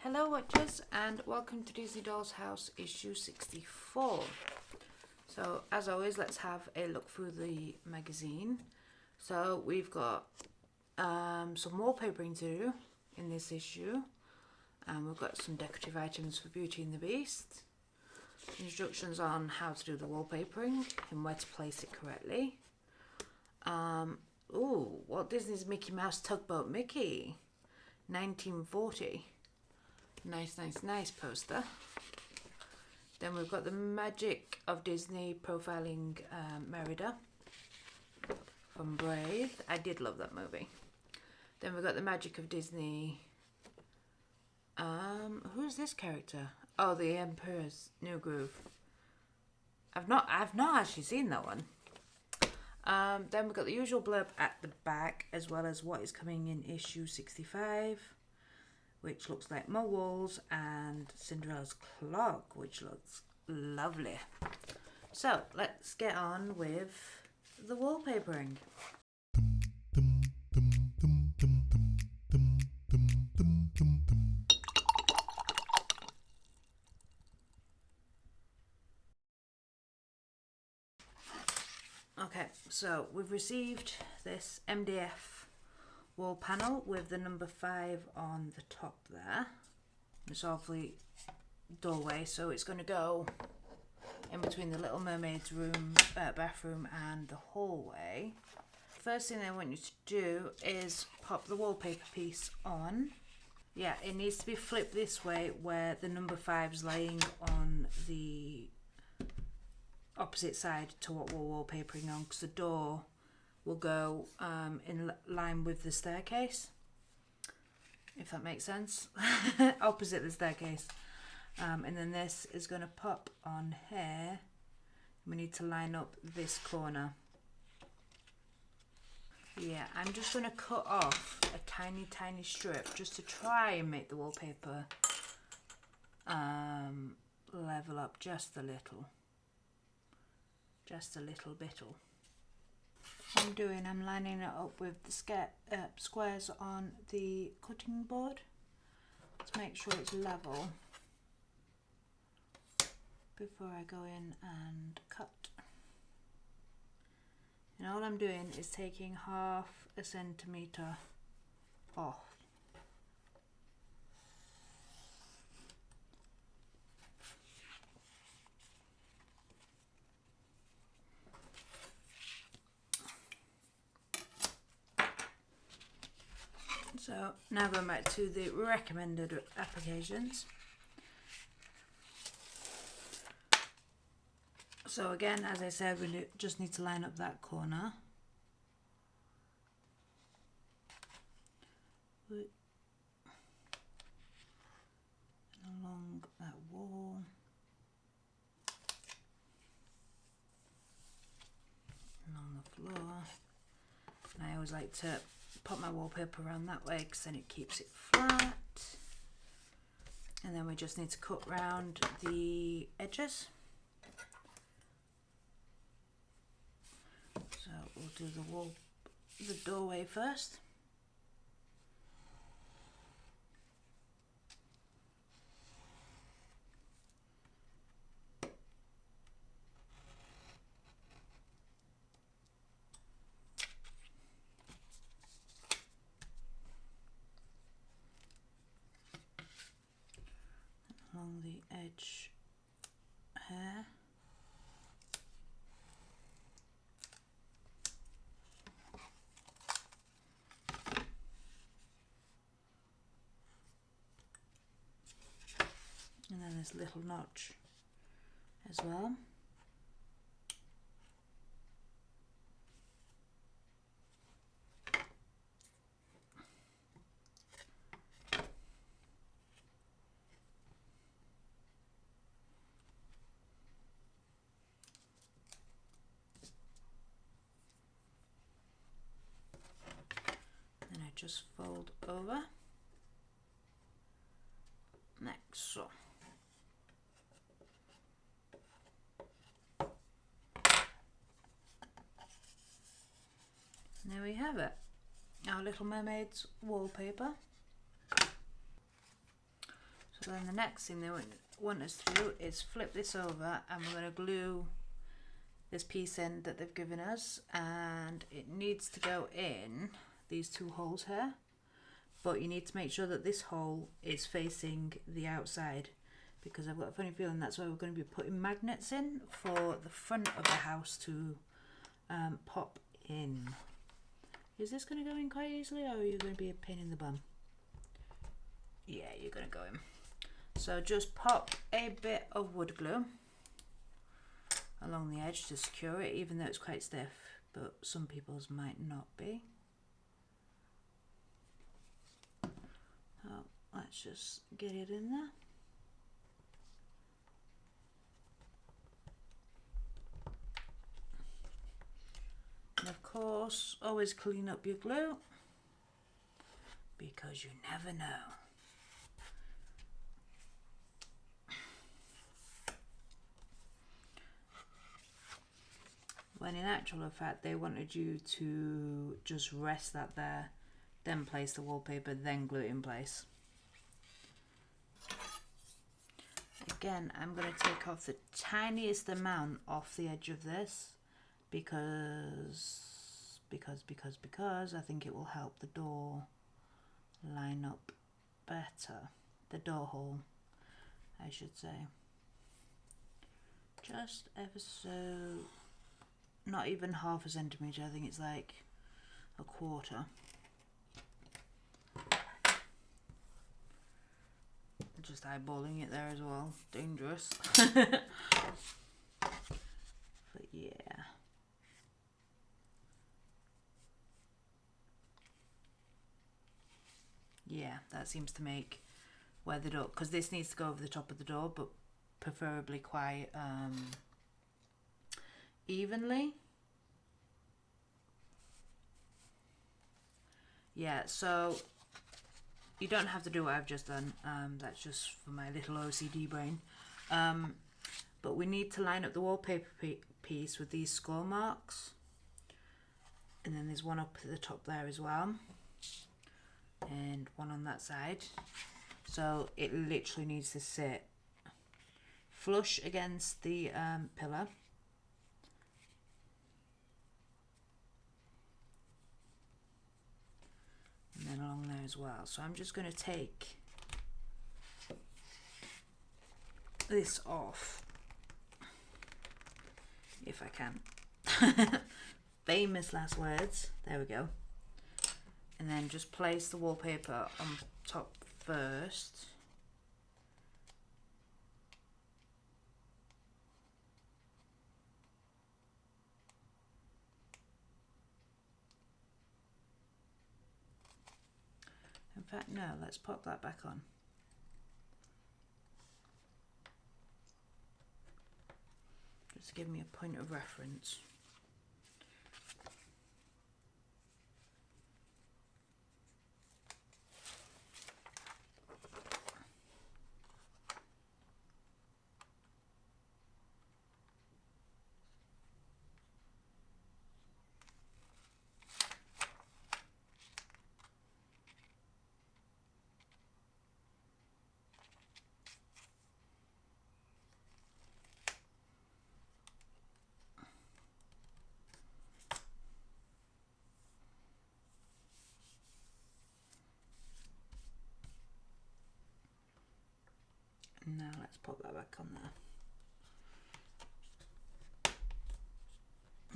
Hello watchers and welcome to Disney Dollhouse issue 64. So as always, let's have a look through the magazine. So we've got some wallpapering to do in this issue, and we've got some decorative items for Beauty and the Beast, instructions on how to do the wallpapering and where to place it correctly. Walt Disney's Mickey Mouse Tugboat Mickey, 1940. Nice poster. Then we've got the Magic of Disney profiling Merida from Brave. I did love that movie. Then we've got the Magic of Disney. Who's this character? Oh, the Emperor's New Groove. I've not actually seen that one. Then we've got the usual blurb at the back, as well as what is coming in issue 65. Which looks like more walls, and Cinderella's clock, which looks lovely. So let's get on with the wallpapering. Okay, so we've received this MDF wall panel with the number 5 on the top there. It's obviously doorway, so it's going to go in between the Little Mermaid's room, bathroom and the hallway. First thing I want you to do is pop the wallpaper piece on. Yeah, it needs to be flipped this way, where the number 5 is laying on the opposite side to what we're wallpapering on, because the door will go in line with the staircase, if that makes sense. Opposite the staircase. And then this is going to pop on here. We need to line up this corner. Yeah, I'm just going to cut off a tiny strip just to try and make the wallpaper level up just a little. Just a little bittle. I'm lining it up with the squares on the cutting board to make sure it's level before I go in and cut. And all I'm doing is taking 1/2 centimetre off. So now going back to the recommended applications. So again, as I said, we just need to line up that corner. Along that wall. And on the floor. And I always like to put my wallpaper around that way, because then it keeps it flat. And then we just need to cut round the edges. So we'll do the doorway first. Along the edge here. And then this little notch as well. Then I just fold over like so. And there we have it, our Little Mermaid's wallpaper. So then the next thing they want us to do is flip this over, and we're going to glue this piece in that they've given us, and it needs to go in these two holes here, but you need to make sure that this hole is facing the outside, because I've got a funny feeling that's where we're going to be putting magnets in for the front of the house to pop in. Is this going to go in quite easily, or are you going to be a pain in the bum? Yeah, you're going to go in. So just pop a bit of wood glue along the edge to secure it, even though it's quite stiff, but some people's might not be. So let's just get it in there. And of course, always clean up your glue, because you never know. When in actual fact they wanted you to just rest that there, then place the wallpaper, then glue it in place. Again, I'm going to take off the tiniest amount off the edge of this, because I think it will help the door line up better. The door hole, I should say. Just ever so, not even half a centimetre, I think it's like a quarter. Just eyeballing it there as well, dangerous. But yeah. Yeah, that seems to make where the door, because this needs to go over the top of the door, but preferably quite evenly. Yeah, so you don't have to do what I've just done, that's just for my little OCD brain. But we need to line up the wallpaper piece with these score marks, and then there's one up at the top there as well, and one on that side. So it literally needs to sit flush against the pillar. And then along there as well. So I'm just going to take this off, if I can. Famous last words. There we go. And then just place the wallpaper on top first. In fact, no, let's pop that back on. Just give me a point of reference. Now let's pop that back on there.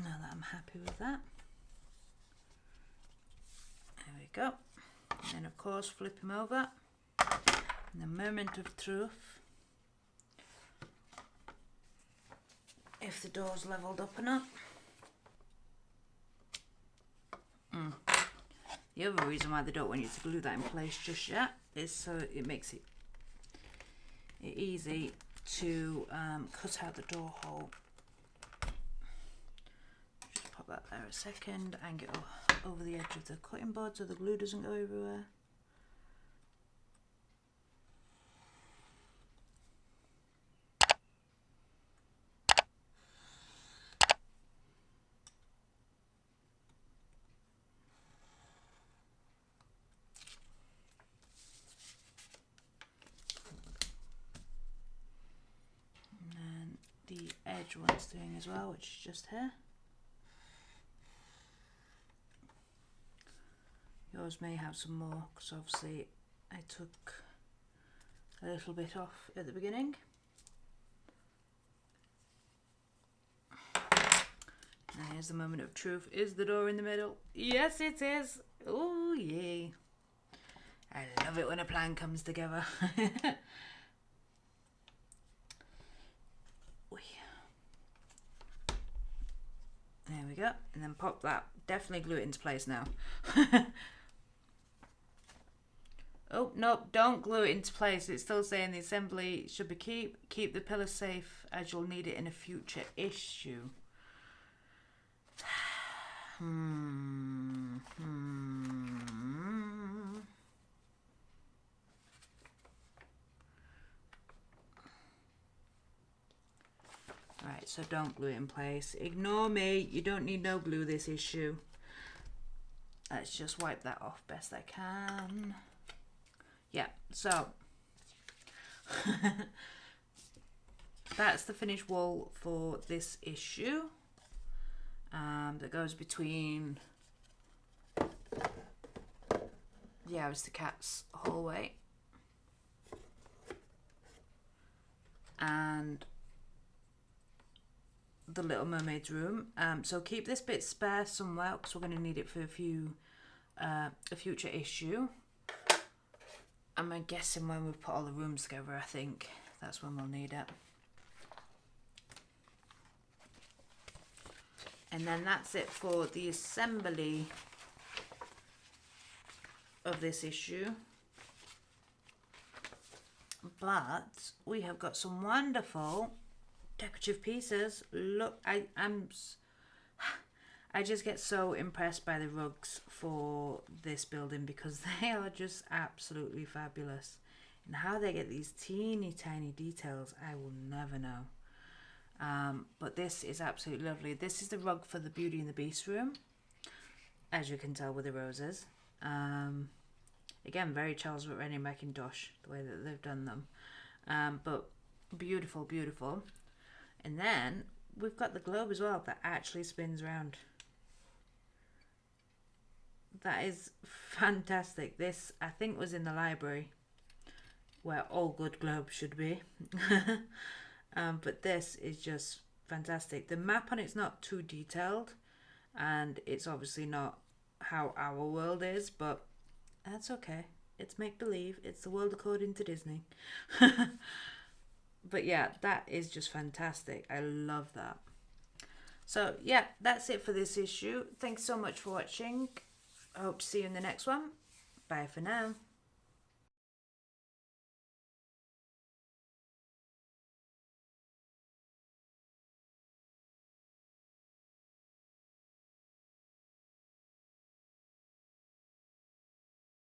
Now that I'm happy with that. There we go. And then of course flip him over. In the moment of truth, if the door's levelled up enough. The other reason why they don't want you to glue that in place just yet is so it makes it easy to cut out the door hole. Just pop that there a second and get over the edge of the cutting board so the glue doesn't go everywhere. larger one's doing as well, which is just here. Yours may have some more, because obviously I took a little bit off at the beginning. And here's the moment of truth. Is the door in the middle? Yes, it is. Oh, yay. I love it when a plan comes together. There we go. And then pop that. Definitely glue it into place now. Oh, no, don't glue it into place. It's still saying the assembly should be keep the pillar safe as you'll need it in a future issue. Right, so don't glue it in place. Ignore me. You don't need no glue this issue. Let's just wipe that off best I can. Yeah, so that's the finished wall for this issue. That goes between the Aristocats hallway and the Little Mermaid's room. So keep this bit spare somewhere because we're going to need it for a future issue. I'm guessing when we put all the rooms together, I think that's when we'll need it. And then that's it for the assembly of this issue. But we have got some wonderful decorative pieces. Look, I just get so impressed by the rugs for this building because they are just absolutely fabulous. And how they get these teeny tiny details, I will never know. But this is absolutely lovely. This is the rug for the Beauty and the Beast room, as you can tell with the roses. Again, very Charles Rennie Mackintosh, the way that they've done them. But beautiful, beautiful. And then we've got the globe as well that actually spins around. That is fantastic. This, I think, was in the library where all good globes should be. But this is just fantastic. The map on it's not too detailed, and it's obviously not how our world is, but that's okay. It's make-believe. It's the world according to Disney. But yeah, that is just fantastic. I love that. So yeah, that's it for this issue. Thanks so much for watching. I hope to see you in the next one. Bye for now.